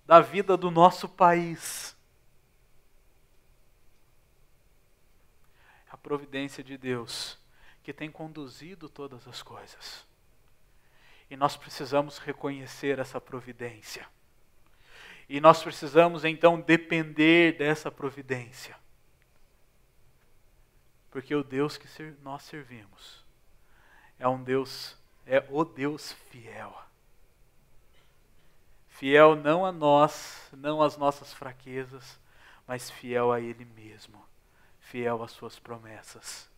da vida do nosso país. A providência de Deus que tem conduzido todas as coisas. E nós precisamos reconhecer essa providência. E nós precisamos então depender dessa providência. Porque o Deus que nós servimos é o Deus fiel. Fiel não a nós, não às nossas fraquezas, mas fiel a Ele mesmo, fiel às suas promessas.